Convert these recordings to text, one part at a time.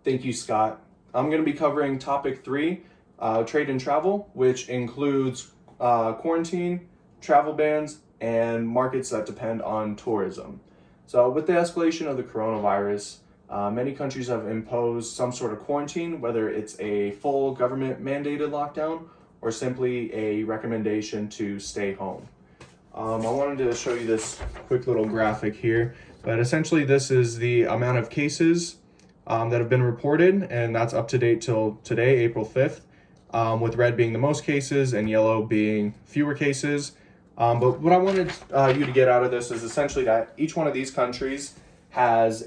Thank you, Scott. I'm going to be covering topic 3, trade and travel, which includes quarantine, travel bans, and markets that depend on tourism. So, with the escalation of the coronavirus, many countries have imposed some sort of quarantine, whether it's a full government mandated lockdown or simply a recommendation to stay home. I wanted to show you this quick little graphic here, but essentially this is the amount of cases that have been reported, and that's up to date till today, April 5th, with red being the most cases and yellow being fewer cases. But what I wanted you to get out of this is essentially that each one of these countries has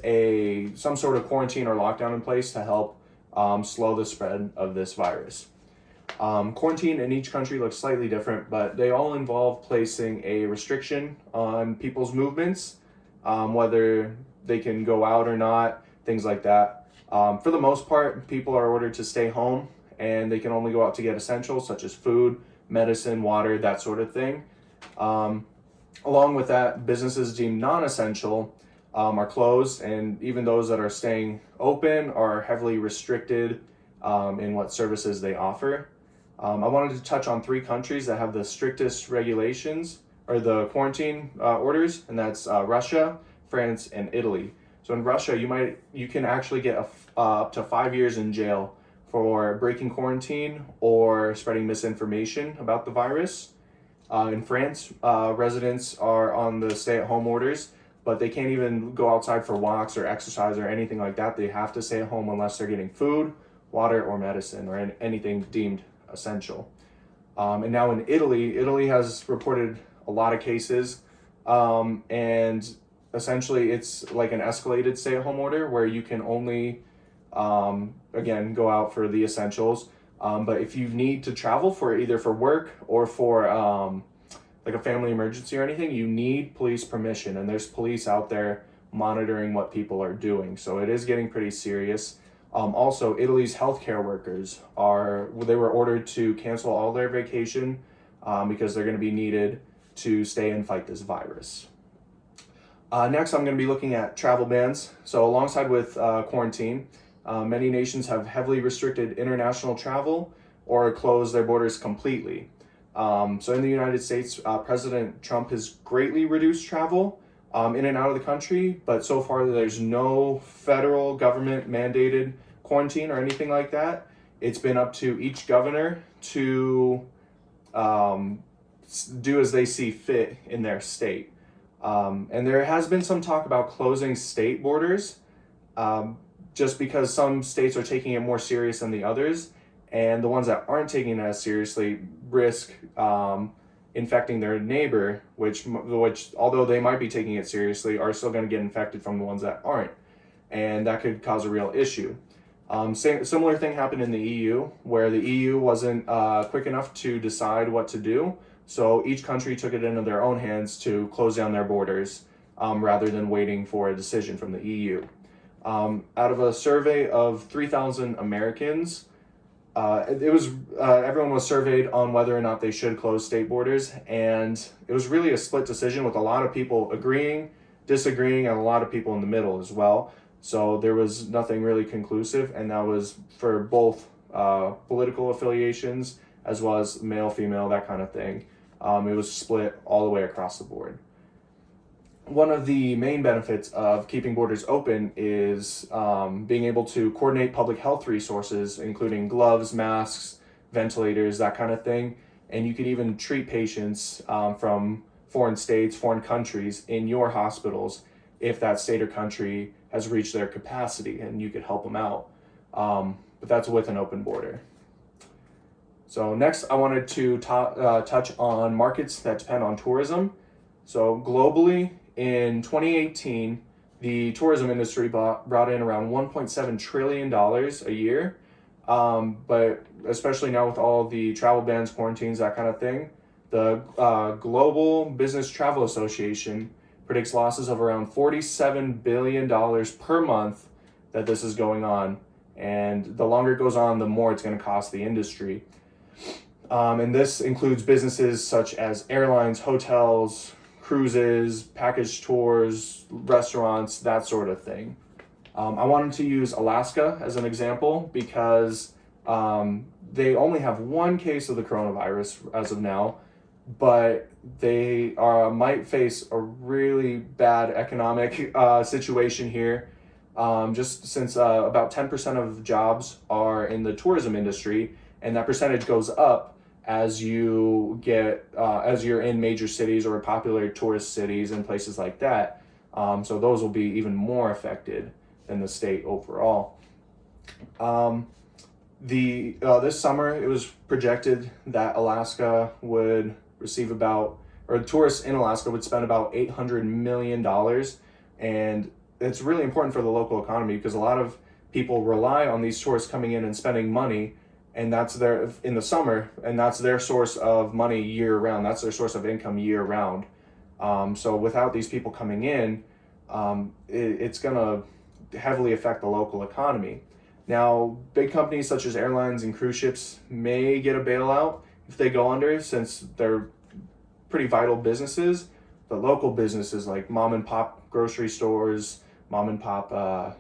some sort of quarantine or lockdown in place to help slow the spread of this virus. Quarantine in each country looks slightly different, but they all involve placing a restriction on people's movements, whether they can go out or not, things like that. For the most part, people are ordered to stay home and they can only go out to get essentials such as food, medicine, water, that sort of thing. Along with that, businesses deemed non-essential are closed, and even those that are staying open are heavily restricted in what services they offer. I wanted to touch on 3 countries that have the strictest regulations or the quarantine orders, and that's Russia, France, and Italy. So in Russia, you can actually get up to 5 years in jail for breaking quarantine or spreading misinformation about the virus. In France, residents are on the stay-at-home orders, but they can't even go outside for walks or exercise or anything like that. They have to stay at home unless they're getting food, water, or medicine, or anything deemed essential. And now in Italy has reported a lot of cases, and essentially it's like an escalated stay-at-home order where you can only, again, go out for the essentials. But if you need to travel for either for work or for like a family emergency or anything, you need police permission, and there's police out there monitoring what people are doing. So it is getting pretty serious. Also, Italy's healthcare workers they were ordered to cancel all their vacation because they're going to be needed to stay and fight this virus. Next, I'm going to be looking at travel bans. So alongside with quarantine, many nations have heavily restricted international travel or closed their borders completely. So in the United States, President Trump has greatly reduced travel in and out of the country, but so far there's no federal government mandated quarantine or anything like that. It's been up to each governor to do as they see fit in their state. And there has been some talk about closing state borders, just because some states are taking it more serious than the others, and the ones that aren't taking it as seriously risk infecting their neighbor, which although they might be taking it seriously, are still going to get infected from the ones that aren't, and that could cause a real issue. Similar thing happened in the EU, where the EU wasn't quick enough to decide what to do, so each country took it into their own hands to close down their borders rather than waiting for a decision from the EU. Out of a survey of 3,000 Americans, everyone was surveyed on whether or not they should close state borders, and it was really a split decision with a lot of people agreeing, disagreeing, and a lot of people in the middle as well. So there was nothing really conclusive, and that was for both political affiliations as well as male, female, that kind of thing. It was split all the way across the board. One of the main benefits of keeping borders open is being able to coordinate public health resources, including gloves, masks, ventilators, that kind of thing. And you can even treat patients from foreign states, foreign countries in your hospitals if that state or country has reached their capacity, and you could help them out. But that's with an open border. So next, I wanted to touch on markets that depend on tourism. So globally, in 2018, the tourism industry brought in around $1.7 trillion a year. But especially now with all the travel bans, quarantines, that kind of thing, the Global Business Travel Association predicts losses of around $47 billion per month that this is going on. And the longer it goes on, the more it's going to cost the industry. And this includes businesses such as airlines, hotels, cruises, package tours, restaurants, that sort of thing. I wanted to use Alaska as an example because they only have one case of the coronavirus as of now, but they might face a really bad economic situation here. Just since about 10% of jobs are in the tourism industry, and that percentage goes up as you get as you're in major cities or popular tourist cities and places like that. So those will be even more affected than the state overall. This summer it was projected that Alaska would receive tourists in Alaska would spend about $800 million, and it's really important for the local economy because a lot of people rely on these tourists coming in and spending money, and that's their in the summer, and that's their source of money year round. That's their source of income year round. So without these people coming in, it's gonna heavily affect the local economy. Now, big companies such as airlines and cruise ships may get a bailout if they go under, since they're pretty vital businesses. But local businesses like mom and pop grocery stores, mom and pop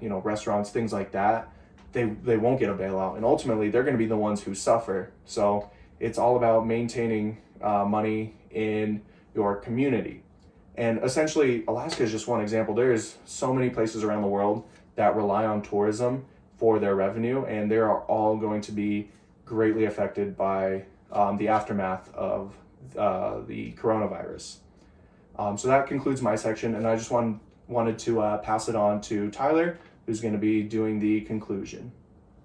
restaurants, things like that, they won't get a bailout, and ultimately they're going to be the ones who suffer. So it's all about maintaining money in your community. And essentially, Alaska is just one example. There's so many places around the world that rely on tourism for their revenue, and they are all going to be greatly affected by the aftermath of the coronavirus. So that concludes my section, and I just wanted to pass it on to Tyler, who's going to be doing the conclusion.